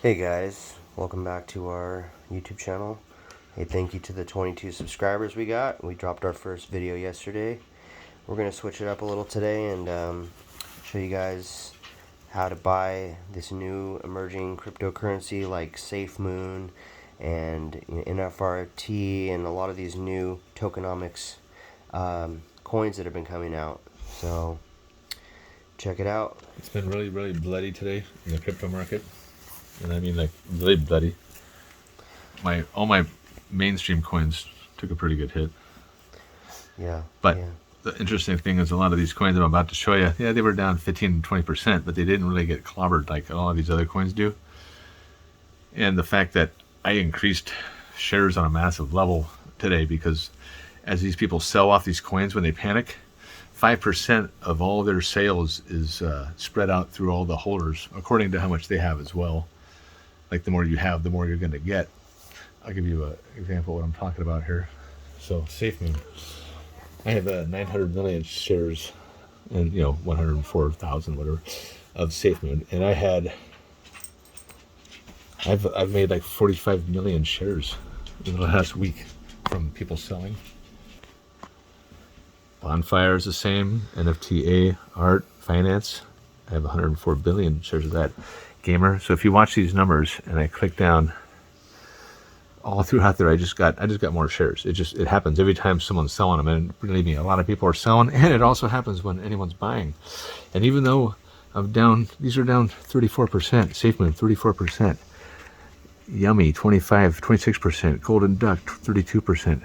Hey guys, welcome back to our YouTube channel. Hey, thank you to the 22 subscribers we got. We dropped our first video yesterday. We're going to switch it up a little today and show you guys how to buy this new emerging cryptocurrency like Safemoon and NFRT and a lot of these new tokenomics coins that have been coming out. So check it out. It's been really bloody today in the crypto market. And I mean like really bloody. All my mainstream coins took a pretty good hit. Yeah. But yeah. the interesting thing is a lot of these coins I'm about to show you, yeah, they were down 15 to 20%, but they didn't really get clobbered like a lot of these other coins do. And the fact that I increased shares on a massive level today because as these people sell off these coins when they panic, 5% of all their sales is spread out through all the holders according to how much they have as well. Like the more you have, the more you're going to get. I'll give you an example of what I'm talking about here. So Safemoon, I have 900 million shares and 104,000 whatever of Safemoon, and I've made like 45 million shares in the last week from people selling. Bonfire is the same. NFTA, art, finance. I have 104 billion shares of that. Gamer. So if you watch these numbers and I click down all throughout there, I just got more shares. It happens every time someone's selling them, and believe me, a lot of people are selling, and it also happens when anyone's buying. And even though I'm down, these are down 34%. Safemoon 34%. Yummy 26%. Golden Duck 32%.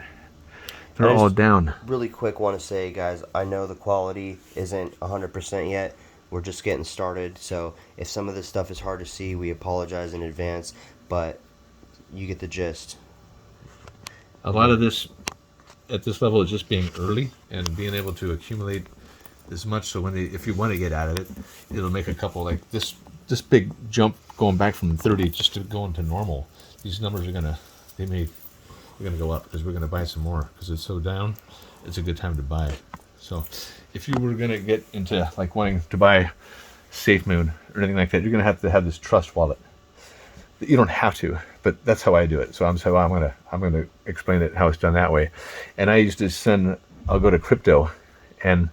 They're all down. Really quick, want to say, guys, I know the quality isn't 100% yet. We're just getting started, so if some of this stuff is hard to see, we apologize in advance, but you get the gist. A lot of this at this level is just being early and being able to accumulate as much, so if you want to get out of it, it'll make a couple like this big jump going back from 30 just to going to normal. These numbers are gonna go up because we're gonna buy some more because it's so down. It's a good time to buy. So if you were gonna get into like wanting to buy Safemoon or anything like that, you're gonna have to have this trust wallet. You don't have to, but that's how I do it. So I'm gonna explain it how it's done that way. And I used to I'll go to crypto, and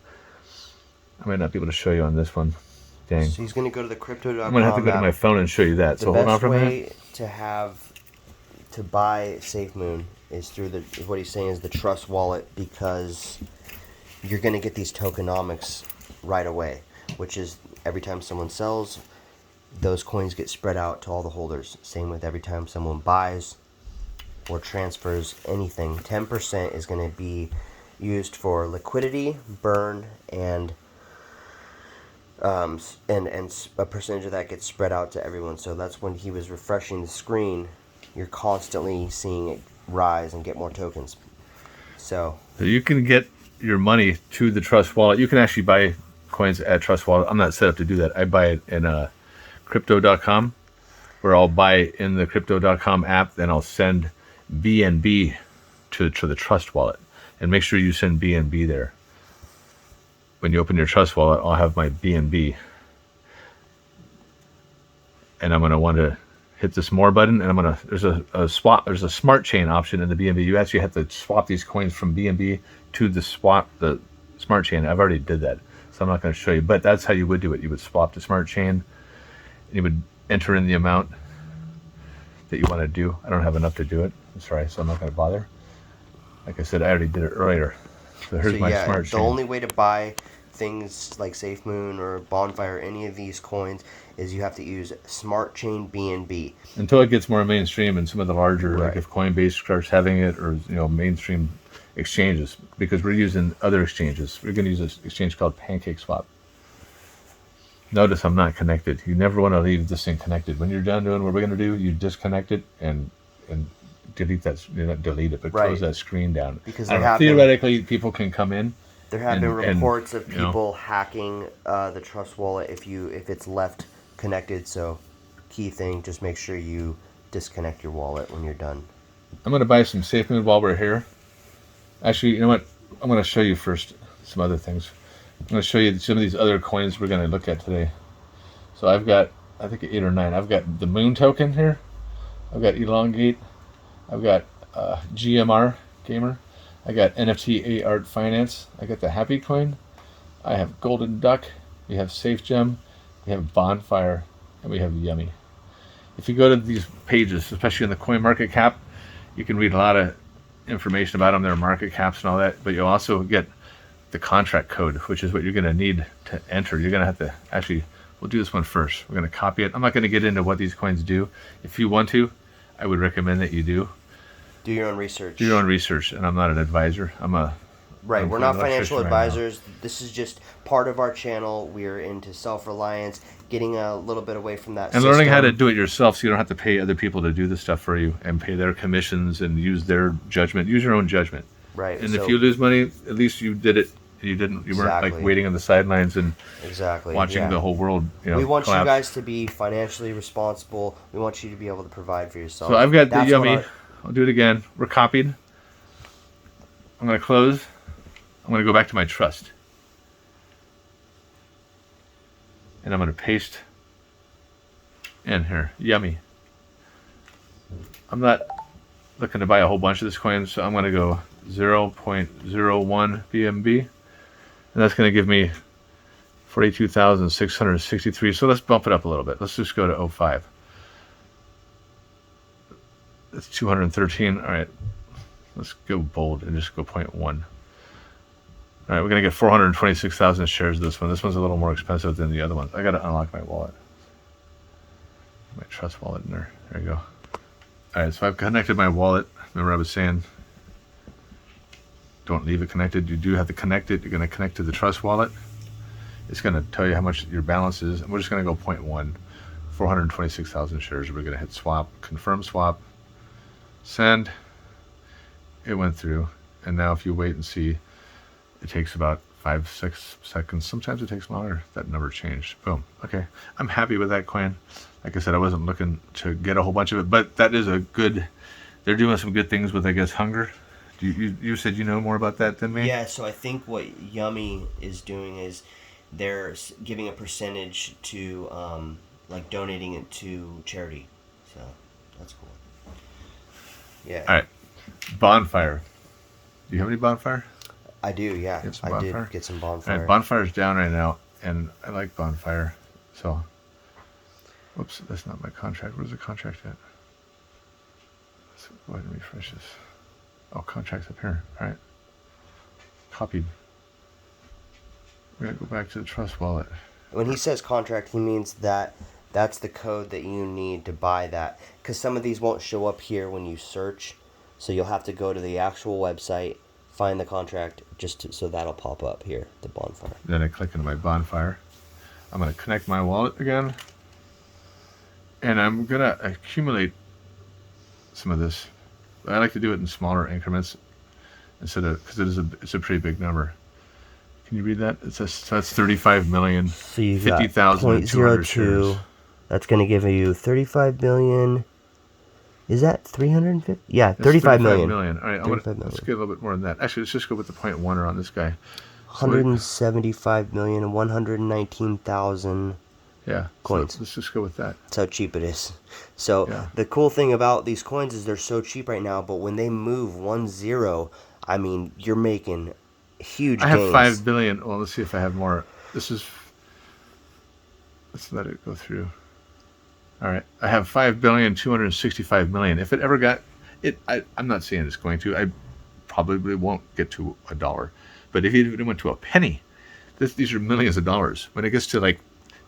I might not be able to show you on this one. Dang. So he's gonna go to the crypto.com. I'm gonna have to go to my phone and show you that. So hold on for a minute. The best way to buy Safemoon is through what he's saying is the trust wallet, because you're going to get these tokenomics right away, which is every time someone sells, those coins get spread out to all the holders. Same with every time someone buys or transfers anything. 10% is going to be used for liquidity, burn, and a percentage of that gets spread out to everyone. So that's when he was refreshing the screen, you're constantly seeing it rise and get more tokens. So you can get your money to the Trust Wallet. You can actually buy coins at Trust Wallet. I'm not set up to do that. I buy it in crypto.com, where I'll buy in the crypto.com app, then I'll send BNB to the Trust Wallet. And make sure you send BNB there. When you open your Trust Wallet, I'll have my BNB. And I'm going to want to hit this more button, and there's a smart chain option in the BNB. You actually have to swap these coins from BNB to the smart chain. I've already did that, so I'm not going to show you, but that's how you would do it. You would swap to smart chain, and you would enter in the amount that you want to do. I don't have enough to do it. I'm sorry, so I'm not going to bother. Like I said, I already did it earlier. So here's my smart chain. The only way to buy things like Safemoon or Bonfire, any of these coins, is you have to use Smart Chain BNB until it gets more mainstream, and some of the larger, like if Coinbase starts having it, or mainstream exchanges, because we're using other exchanges. We're going to use this exchange called PancakeSwap. Notice I'm not connected. You never want to leave this thing connected. When you're done doing what we're going to do, you disconnect it and delete that. Not delete it, but close that screen down. Because theoretically, people can come in. There have been reports of people hacking the Trust Wallet if it's left connected. So key thing, just make sure you disconnect your wallet when you're done. I'm going to buy some Safemoon while we're here. Actually, you know what? I'm going to show you first some other things. I'm going to show you some of these other coins we're going to look at today. So I've got I think 8 or 9. I've got the Moon token here. I've got Elongate. I've got GMR Gamer. I got NFT Art Finance. I got the Happy Coin. I have Golden Duck. We have Safe Gem. We have Bonfire, and we have Yummy. If you go to these pages, especially in the Coin Market Cap, you can read a lot of information about them, their market caps and all that. But you'll also get the contract code, which is what you're going to need to enter. You're going to have to actually. We'll do this one first. We're going to copy it. I'm not going to get into what these coins do. If you want to, I would recommend that you do. Do your own research. Do your own research, and I'm not an advisor. Right, we're not financial advisors. This is just part of our channel. We're into self-reliance, getting a little bit away from that and system. learning how to do it yourself, so you don't have to pay other people to do the stuff for you and pay their commissions and use their judgment. Use your own judgment. Right. And if you lose money, at least you did it. You weren't like waiting on the sidelines and watching the whole world. We want collapse. you guys to be financially responsible. We want you to be able to provide for yourself. So I've got the Yummy. I'll do it again. We're copied. I'm going to close. I'm going to go back to my trust. And I'm going to paste in here. Yummy. I'm not looking to buy a whole bunch of this coin, so I'm going to go 0.01 BNB. And that's going to give me 42,663. So let's bump it up a little bit. Let's just go to 05. That's 213. All right. Let's go bold and just go 0.1. All right, we're going to get 426,000 shares of this one. This one's a little more expensive than the other ones. I got to unlock my wallet. My trust wallet in there. There you go. All right, so I've connected my wallet. Remember I was saying, don't leave it connected. You do have to connect it. You're going to connect to the trust wallet. It's going to tell you how much your balance is. And we're just going to go 0.1, 426,000 shares. We're going to hit swap, confirm swap, send. It went through. And now if you wait and see, it takes about 5-6 seconds. Sometimes it takes longer. That number changed. Boom. Okay. I'm happy with that coin. Like I said, I wasn't looking to get a whole bunch of it, but that is a good, they're doing some good things with, I guess, hunger. You said you know more about that than me? Yeah, so I think what Yummy is doing is they're giving a percentage to, like, donating it to charity. So that's cool. Yeah. All right. Bonfire. Do you have any Bonfire? I do, yeah. I did get some Bonfire. All right, Bonfire's down right now, and I like Bonfire. So, whoops, that's not my contract. Where's the contract at? Let's go ahead and refresh this. Oh, contract's up here. All right. Copied. We're going to go back to the trust wallet. When he says contract, he means that that's the code that you need to buy that. Because some of these won't show up here when you search. So you'll have to go to the actual website, find the contract, so that'll pop up here, the Bonfire. Then I click into my Bonfire. I'm going to connect my wallet again. And I'm going to accumulate some of this. I like to do it in smaller increments instead of, because it's a pretty big number. Can you read that? It says, so that's 35 million, so you've 50,200 shares. That's going to give you 35 million. Is that 350? Yeah, 35 million. All right, let's get a little bit more than that. Actually, let's just go with the 0.1 on this guy. 175,119,000 coins. So let's just go with that. That's how cheap it is. So the cool thing about these coins is they're so cheap right now, but when they move 1-0, I mean, you're making huge gains. I have 5 billion. Well, let's see if I have more. Let's let it go through. All right, I have 5,265,000,000. If it ever got it, I'm not saying it's going to. I probably won't get to $1, but if it went to a penny, these are millions of dollars. When it gets to like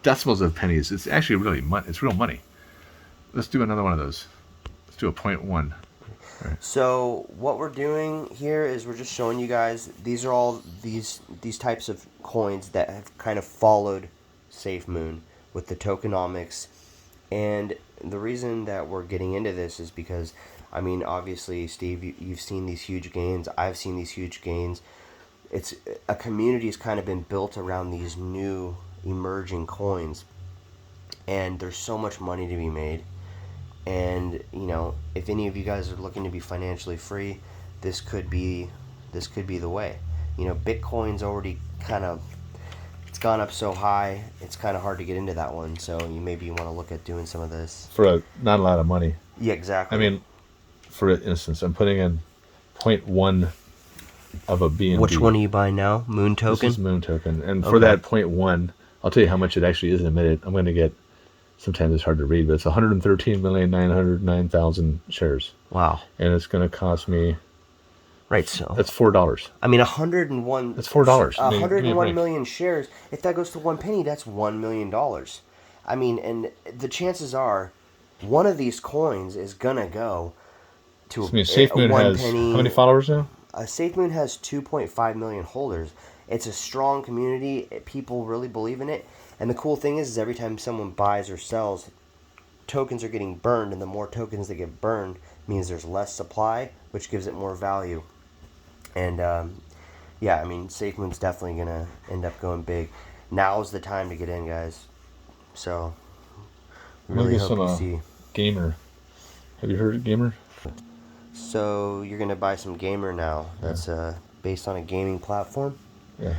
decimals of pennies, it's actually really money. It's real money. Let's do another one of those. Let's do a 0.1. Right. So what we're doing here is we're just showing you guys. These are all these types of coins that have kind of followed Safemoon with the tokenomics. And the reason that we're getting into this is because, I mean, obviously, Steve, you've seen these huge gains. I've seen these huge gains. It's a community has kind of been built around these new emerging coins, and there's so much money to be made. And you know, if any of you guys are looking to be financially free, this could be the way. You know, Bitcoin's already kind of it's gone up so high, it's kind of hard to get into that one. So maybe want to look at doing some of this. For not a lot of money. Yeah, exactly. I mean, for instance, I'm putting in 0.1 of a BNB. Which one are you buying now? Moon token? This is Moon token. And for that 0.1, I'll tell you how much it actually is in a minute. I'm going to get, sometimes it's hard to read, but it's 113,909,000 shares. Wow. And it's going to cost me... Right, so... That's $4. I mean, 101... That's $4. 101 million shares. If that goes to 1 penny, that's $1 million. I mean, and the chances are, one of these coins is going to go to I mean, Safemoon has penny. How many followers now? Safemoon has 2.5 million holders. It's a strong community. People really believe in it. And the cool thing is every time someone buys or sells, tokens are getting burned, and the more tokens that get burned means there's less supply, which gives it more value. And yeah, I mean, Safemoon's definitely going to end up going big. Now's the time to get in, guys. So, really hope you see. Gamer. Have you heard of Gamer? So, you're going to buy some Gamer now. That's based on a gaming platform? Yeah.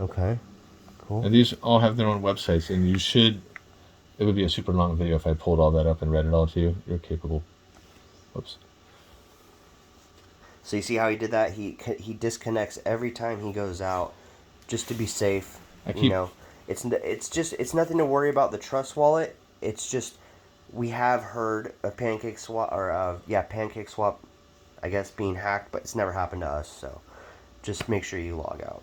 Okay. Cool. And these all have their own websites, and you should... It would be a super long video if I pulled all that up and read it all to you. You're capable. Whoops. So you see how he did that? He disconnects every time he goes out, just to be safe. You know, it's nothing to worry about the Trust Wallet. It's just we have heard of PancakeSwap PancakeSwap, I guess, being hacked, but it's never happened to us. So just make sure you log out.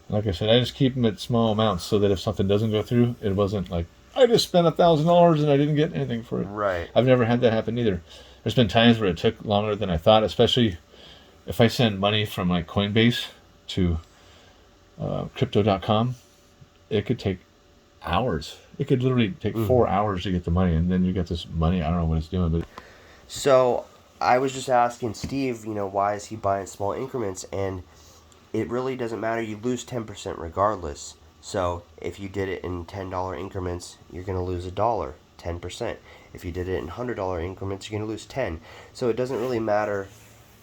Like I said, I just keep them at small amounts so that if something doesn't go through, it wasn't like I just spent $1,000 and I didn't get anything for it. Right. I've never had that happen either. There's been times where it took longer than I thought, especially if I send money from like Coinbase to crypto.com. It could take hours. It could literally take 4 hours to get the money, and then you get this money. I don't know what it's doing, but so I was just asking Steve, why is he buying small increments? And it really doesn't matter. You lose 10% regardless. So if you did it in $10 increments, you're going to lose $1, 10%. If you did it in $100 increments, you're going to lose 10. So it doesn't really matter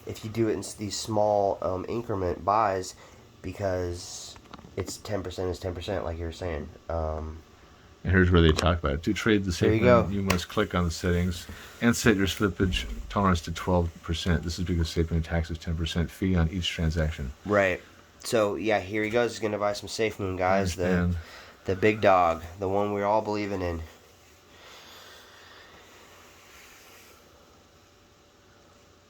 if you do it in these small increment buys, because it's 10% is 10%, like you were saying. And here's where they talk about it. To trade the Safemoon, you must click on the settings and set your slippage tolerance to 12%. This is because Safemoon taxes 10% fee on each transaction. Right. So, yeah, here he goes. He's going to buy some Safemoon, guys. The big dog. The one we're all believing in.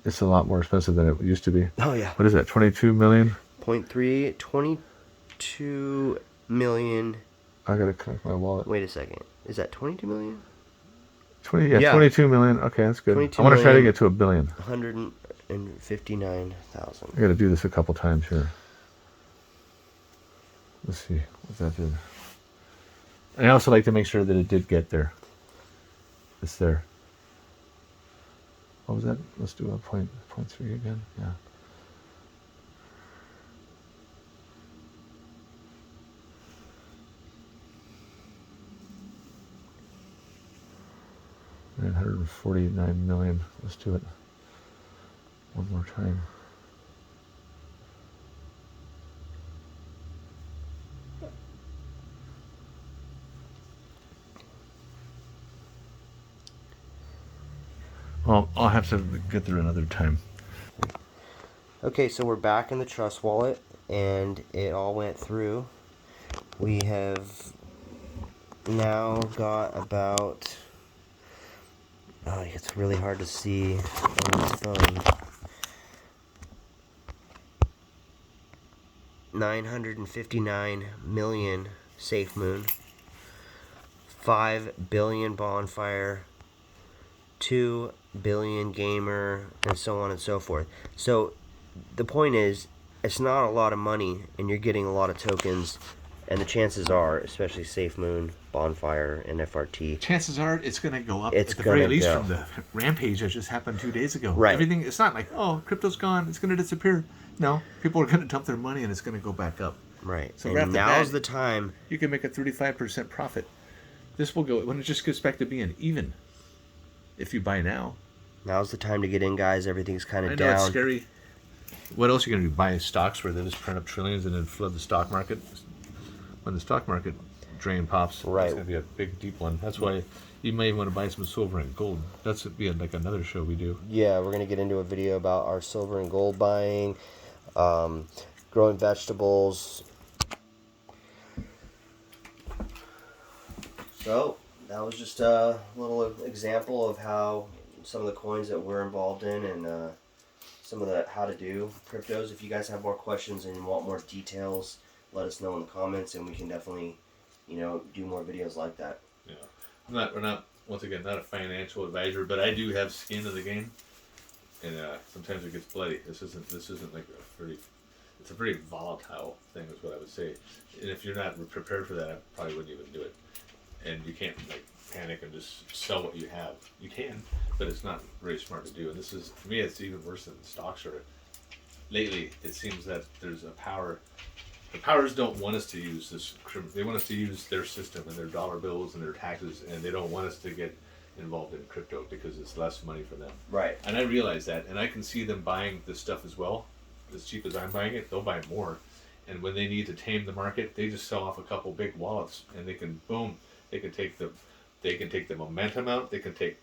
It's a lot more expensive than it used to be. Oh, yeah. What is that, 22 million? 22 million. I got to connect my wallet. Wait a second. Is that 22 million? 22 million. Okay, that's good. I want to try to get to $1 billion. 159,000. I got to do this a couple times here. Let's see what that did. And I also like to make sure that it did get there. It's there. What was that? Let's do a point 0.3 again. Yeah. $949 million. Let's do it one more time. Well, I'll have to get there another time. Okay, so we're back in the Trust Wallet, and it all went through. We have now got about... Oh, it's really hard to see on this phone. 959 million Safemoon, 5 billion Bonfire, 2 billion Gamer, and so on and so forth. So the point is, it's not a lot of money, and you're getting a lot of tokens, and the chances are, especially Safemoon, Bonfire, and FRT, chances are it's going to go up it's at the very least go. from the rampage that just happened 2 days ago. Right. Everything, it's not like, oh, crypto's gone, it's going to disappear. No, people are going to dump their money and it's going to go back up. Right. So and now's the time. You can make a 35% profit. This will go, when it just gets back to being even, if you buy now. Now's the time to get in, guys. Everything's kind of I know down. it's scary. What else are you going to do? Buy stocks where they just print up trillions and then flood the stock market? when the stock market drain pops, Right. it's going to be a big, deep one. That's why you may want to buy some silver and gold. That's would be like another show we do. Yeah, we're gonna get into a video about our silver and gold buying, growing vegetables. So that was just a little example of how some of the coins that we're involved in, and some of the how to do cryptos. If you guys have more questions and want more details, let us know in the comments, and we can definitely, do more videos like that. Yeah, we're not once again not a financial advisor, but I do have skin in the game, and sometimes it gets bloody. This isn't like it's a very volatile thing, is what I would say. And if you're not prepared for that, I probably wouldn't even do it. And you can't like panic and just sell what you have. You can, but it's not very smart to do. And this is, to me, it's even worse than stocks are. Lately, it seems that there's a power. The powers don't want us to use this. They want us to use their system and their dollar bills and their taxes, and they don't want us to get involved in crypto because it's less money for them. Right. And I realize that, and I can see them buying this stuff as well. As cheap as I'm buying it, they'll buy more. And when they need to tame the market, they just sell off a couple big wallets, and they can boom. They can take the momentum out. They can take,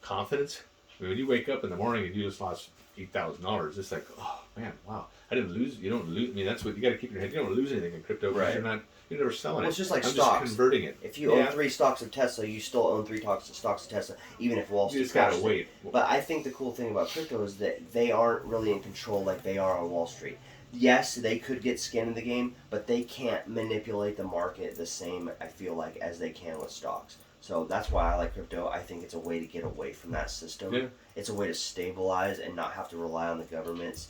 confidence. When you wake up in the morning and you just lost $8,000, it's like, oh man, wow, I didn't lose. You don't lose. That's what you got to keep in your head. You don't lose anything in crypto because you're never selling Well, it. it's just like I'm stocks. just converting it. If you own 3 stocks of Tesla, you still own 3 stocks of Tesla, even if Wall Street. You just gotta crashes. wait. But I think the cool thing about crypto is that they aren't really in control like they are on Wall Street. Yes, they could get skin in the game, but they can't manipulate the market the same, I feel like, as they can with stocks. So that's why I like crypto. I think it's a way to get away from that system. Yeah. It's a way to stabilize and not have to rely on the government's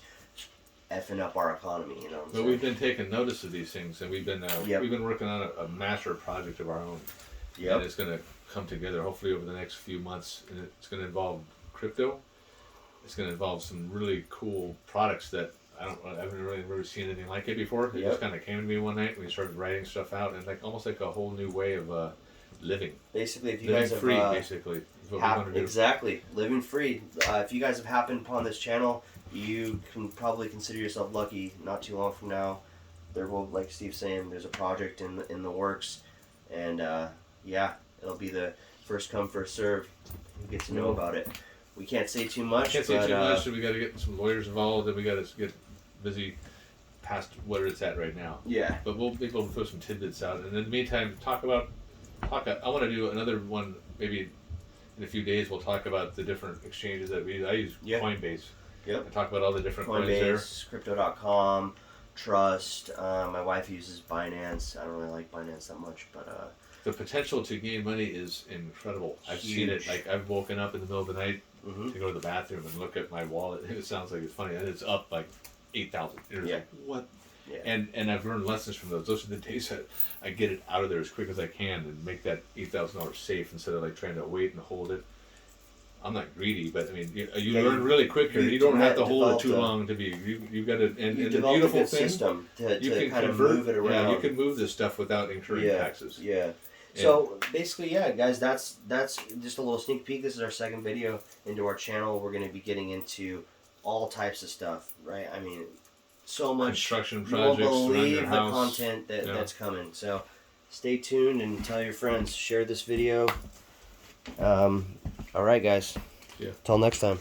effing up our economy. You know what I'm But saying? we've been taking notice of these things, and we've been working on a master project of our own. Yep. And it's going to come together hopefully over the next few months, and it's going to involve crypto. It's going to involve some really cool products that I haven't really ever seen anything like it before. It just kind of came to me one night. And we started writing stuff out, and almost like a whole new way of living. Basically, if you Living guys have free, basically, is what we want to do. exactly living free. If you guys have happened upon this channel, you can probably consider yourself lucky. Not too long from now, there will, like Steve's saying, there's a project in the works, and it'll be the first come first serve. You get to know about it. We can't say too much. Can't say too much, so we got to get some lawyers involved, and we got to get busy past where it's at right now. Yeah. But we'll be able to throw some tidbits out, and in the meantime, I want to do another one maybe in a few days. We'll talk about the different exchanges that we use. I use Coinbase. Yep. I talk about all the different coins there. Coinbase, Crypto.com, Trust. My wife uses Binance. I don't really like Binance that much, but the potential to gain money is incredible. I've seen it. Like, I've woken up in the middle of the night to go to the bathroom and look at my wallet. It sounds like it's funny, and it's up like 8,000. Like, what? Yeah. And I've learned lessons from those. Those are the days that I get it out of there as quick as I can and make that $8,000 safe instead of like trying to wait and hold it. I'm not greedy, but I mean, you learn really quick here. You don't have to hold it too long to be. You got to. And the beautiful thing, system to can kind convert, of move it around. Yeah, you can move this stuff without incurring taxes. Yeah. So basically, guys, that's just a little sneak peek. This is our second video into our channel. We're going to be getting into all types of stuff, right? I mean, so much construction projects. You won't believe your the house. content that's coming. So stay tuned and tell your friends. Share this video. All right, guys. Yeah. Till next time.